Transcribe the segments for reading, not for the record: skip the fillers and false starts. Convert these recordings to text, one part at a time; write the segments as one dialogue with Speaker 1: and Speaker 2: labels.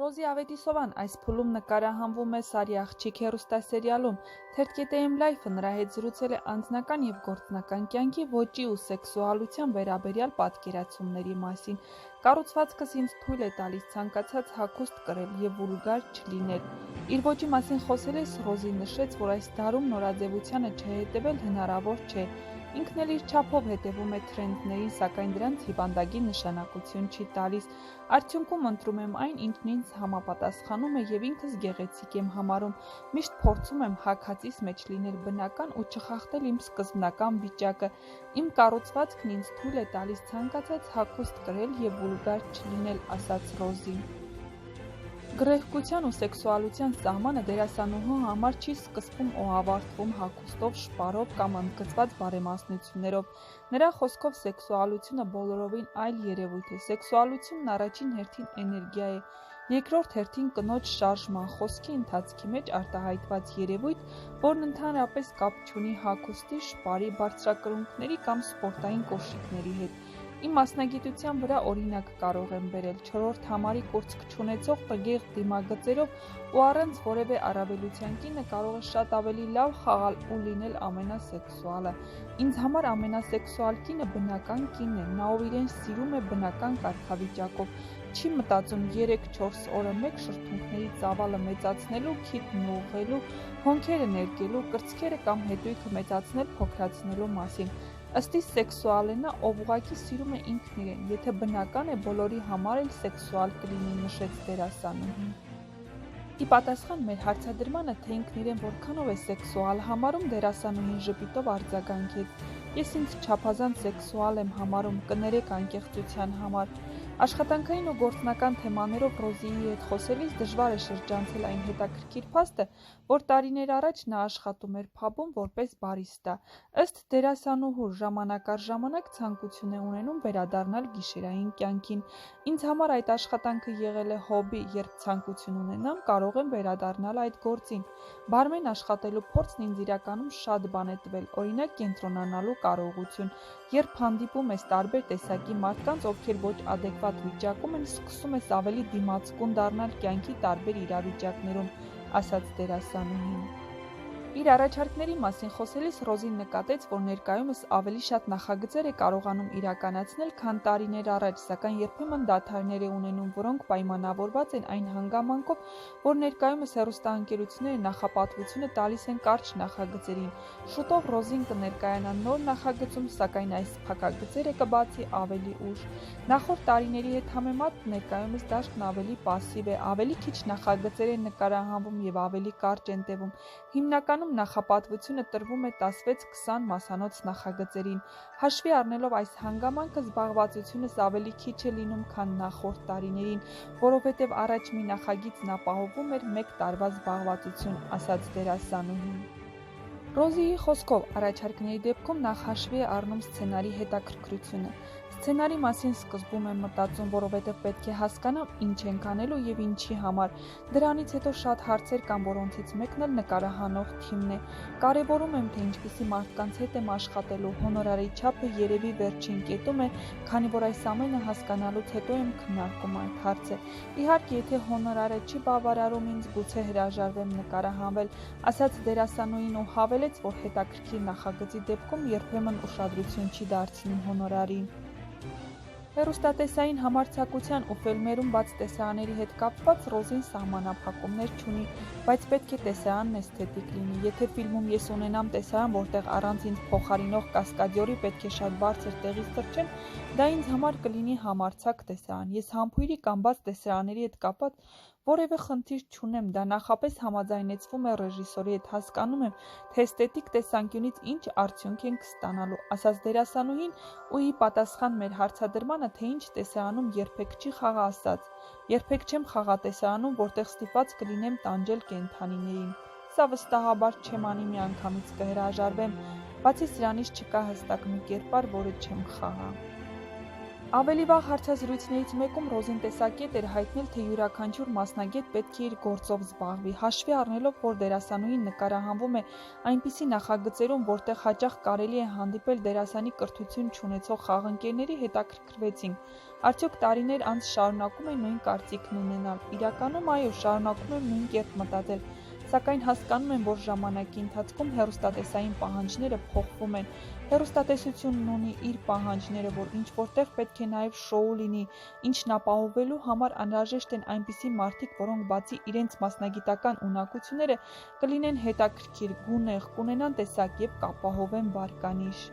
Speaker 1: Ռոզի Ավետիսովան այս փուլում նկարահանվում է «Սարի աղջիկ» հեռուստասերիալում, Թերթկետեեմ Լայֆը նրա հետ զրուցել է անձնական և գործնական կյանքի ոճի ու սեքսուալության վերաբերյալ պատկերացումների մասին։ Կառուցվածքս ինձ թույլ է տալիս ցանկացած հագուստ կրել և վուլգար չլինել։ Իր ոճի մասին խոսելիս Ռոզի նշեց, որ այս դարում նորաձևությանը չհետևել հնարավոր չէ։ Ինքն էլ իր չափով հետևում է թրենդներին, սակայն դրանց հիվանդագին նշանակություն չի տալիս։ Արդյունքում ընտրում եմ այն, ինչն ինձ համապատասխանում է և ինքս գեղեցիկ եմ համարում։ Միշտ փորձում եմ հագածիս մեջ լինել բնական ու չխախտել իմ սկզբնական վիճակը։ Իմ կառուցվածքն ինձ թույլ է տալիս ցանկացած հագուստ կրել և վուլգար չլինել, ասաց Ռոզին։ Գռեհկության ու սեքսուալության սահմանը դերասանուհու համար չի սկսվում ու ավարտվում հագուստով, շպարով կամ ընդգծված բարեմասնություններով։ Նրա խոսքով սեքսուալությունը բոլորովին այլ երևույթ է։ Սեքսուալությունն առաջին հերթին էներգիա է, երկրորդ հերթին կնոջ շարժման, խոսքի ընթացքի մեջ արտահայտված երևույթ, որն ընդհանրապես կապ չունի հագուստի, շպարի, բարձրակրունկների կամ սպորտային կոշիկների հետ։ Իմ մասնագիտության վրա օրինակ կարող եմ բերել 4-րդ համարի կուրծք չունեցող տգեղ դիմագծերով ու առանց որևէ առավելության կինը կարող է շատ ավելի լավ խաղալ ու լինել ամենասեքսուալը։ Ինձ համար ամենասեքսուալ կինը բնական կինն է, նա ով իրեն սիրում է բնական կարգավիճակով, չի մտածում 3-4 օրը մեկ շրթունքների ծավալը մեծացնելու, քիթն ուղղելու, հոնքերը ներկելու, կրծքերը կամ հետույքը մեծացնել-փոքրացնելու մասին։ Ըստ իս սեքսուալ է նա, ով ուղղակի սիրում է ինքն իրեն, եթե բնական է, բոլորի համար էլ սեքսուալ կլինի, նշեց դերասանուհին։ Ի պատասխան մեր հարցադրմանը, թե ինքն իրեն որքանով է սեքսուալ համարում, դերասանուհին ժպիտով արձագանքեց. «Ես ինձ չափազանց սեքսուալ եմ համարում, կներեք անկեղծության համար»։ Աշխատանքային ու գործնական թեմաներով Ռոզիի հետ խոսելիս դժվար է շրջանցել այն հետաքրքիր փաստը, որ տարիներ առաջ նա աշխատում էր փաբում որպես բարիստա։ Ըստ դերասանուհու, ժամանակ առ ժամանակ ցանկություն է ունենում վերադառնալ գիշերային կյանքին։ Ինձ համար այդ աշխատանքը եղել է հոբբի, երբ ցանկություն ունենամ, կարող եմ վերադառնալ այդ գործին։ Բարմեն աշխատելու փորձն ինձ իրականում շատ բան է տվել, օրինակ կենտրոնանալու կարողություն։ Երբ հանդիպում ես տարբեր տեսակի մարդկանց, ովքեր ոչ ադեկվատ վիճակում են, սկսում ես ավելի դիմացկուն դառնալ կյանքի տարբեր իրավիճակներում, ասաց դերասանուհին։ Իր առաջարկների մասին խոսելիս Ռոզին նկատեց, որ ներկայումս ավելի շատ նախագծեր է կարողանում իրականացնել, քան տարիներ առաջ, սակայն երբեմն դադարներ է ունենում, որոնք պայմանավորված են այն հանգամանքով, որ ներկայումս հեռուստաընկերությունները նախապատվությունը տալիս են կարճ նախագծերին։ Շուտով Ռոզին կներկայանա նոր նախագծում, սակայն այս փակագծերը կբացի ավելի ուշ։ Նախորդ տարիների հետ համեմատ ներկայումս դաշտն ավելի պասիվ է, ավելի քիչ նախագծեր են նկարահանվում և ավելի կարճ են տևում։ Հիմնականում նախապատվությունը տրվում է 16-20 մասանոց նախագծերին։ Հաշվի առնելով այս հանգամանքը, զբաղվածությունս ավելի քիչ է լինում, քան նախորդ տարիներին, որովհետև առաջ մի նախագիծն ապահովում էր 1 տարվա զբաղվածություն, ասաց դերասանուհին։ Ռոզիի խոսքով, առաջարկների դեպքում նախ հաշվի է առնում սցենարի հետաքրքրությունը։ Սցենարի մասին սկզբում եմ մտածում, որովհետև պետք է հասկանամ ինչ ենք անելու և ինչի համար։ Դրանից հետո շատ հարցեր կան, որոնցից մեկն էլ նկարահանող թիմն է։ Կարևորում եմ, թե ինչպիսի մարդկանց հետ եմ աշխատելու, հոնորարի չափը երևի վերջին կետում է, քանի որ այս ամենը հասկանալուց հետո եմ քննարկում այդ հարցը։ Իհարկե, եթե հոնորարը չի բավարարում ինձ, գուցե հրաժարվեմ նկարահանվել, ասաց դերասանուհին ու հավելեց, որ հետաքրքիր նախագծի դեպքում երբեմն ուշադրություն չի դարձնում հոնորարին։ Հեռուստատեսային համարձակության ու ֆիլմերում բաց տեսարանների հետ կապված Ռոզին սահմանափակումներ չունի, բայց պետք է տեսարանն էսթետիկ լինի։ Եթե ֆիլմում ես ունենամ տեսարան, որտեղ առանց ինձ փոխարինող կասկադյորի պետք է շատ բարձր տեղից թռչեմ, դա ինձ համար կլինի համարձակ տեսարան։ Ես համբույրի կամ բաց տեսարանների հետ կապված որևէ խնդիր չունեմ, դա նախապես համաձայնեցվում է ռեժիսորի հետ, հասկանում եմ, թե էսթետիկ տեսանկյունից ինչ արդյունք ենք ստանալու, ասաց դերասանուհին ու ի պատասխան մեր հարցադրմանը, թե ինչ տեսարանում երբեք չի խաղա, ասաց. «Երբեք չեմ խաղա տեսարանում, որտեղ ստիպված կլինեմ տանջել կենդանիներին։ Սա վստահաբար չեմ անի, միանգամից կհրաժարվեմ, բացի սրանից չկա հստակ մի կերպար, որը չեմ խաղա»։ Ավելի վաղ հարցազրույցներից մեկում Ռոզին տեսակետ էր հայտնել, թե յուրաքանչյուր մասնագետ պետք է իր գործով զբաղվի։ Հաշվի առնելով, որ դերասանուհին նկարահանվում է այնպիսի նախագծերում, որտեղ հաճախ կարելի է հանդիպել դերասանի կրթություն չունեցող խաղընկերների, հետաքրքրվեցինք։ Արդյոք տարիներ անց շարունակում է նույն կարծիքն ունենալ։ Իրականում այո, շարունակում եմ նույն կերպ մտածել, սակայն հասկանում եմ, որ ժամանակի ընթացքում հեռուստատեսային պահանջները փոխվում են։ Հեռուստատեսությունն ունի իր պահանջները, որ ինչ որտեղ պետք է նաև շոու լինի, ինչն ապահովելու համար անհրաժեշտ են այնպիսի մարդիկ, որոնք բացի իրենց մասնագիտական ունակությունները կլինեն հետաքրքիր, գունեղ, կունենան տեսակ և կապահովեն վարկանիշ։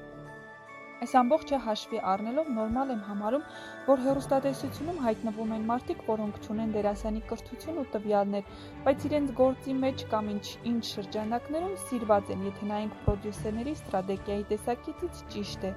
Speaker 1: Այս ամբողջը հաշվի առնելով նորմալ եմ համարում, որ հեռուստատեսությունում հայտնվում են մարդիկ, որոնք չունեն դերասանի կրթություն ու տվյալներ, բայց իրենց գործի մեջ կամ ինչ շրջանակներում սիրված են, եթե նայենք պրոդյուսերների ստրատեգիայի տեսակետից ճիշտ է։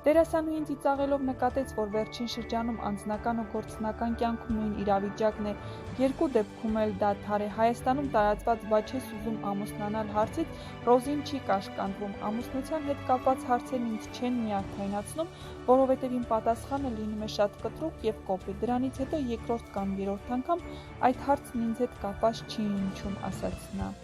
Speaker 1: Դերասանուհին ծիծաղելով նկատեց, որ վերջին շրջանում անձնական ու գործնական կյանքում նույն իրավիճակն է, երկու դեպքում էլ դադար է։ Հայաստանում տարածված «Բա չես ուզում ամուսնանալ» հարցից Ռոզին չի կաշկանդվում, ամուսնության հետ կապված հարցերն ինձ չեն նյարդայնացնում, որովհետև իմ պատասխանը լինում է շատ կտրուկ և կոպիտ, դրանից հետո երկրորդ կամ երրորդ անգամ այդ հարցն ինձ հետ կապված չի հնչում, ասաց նա։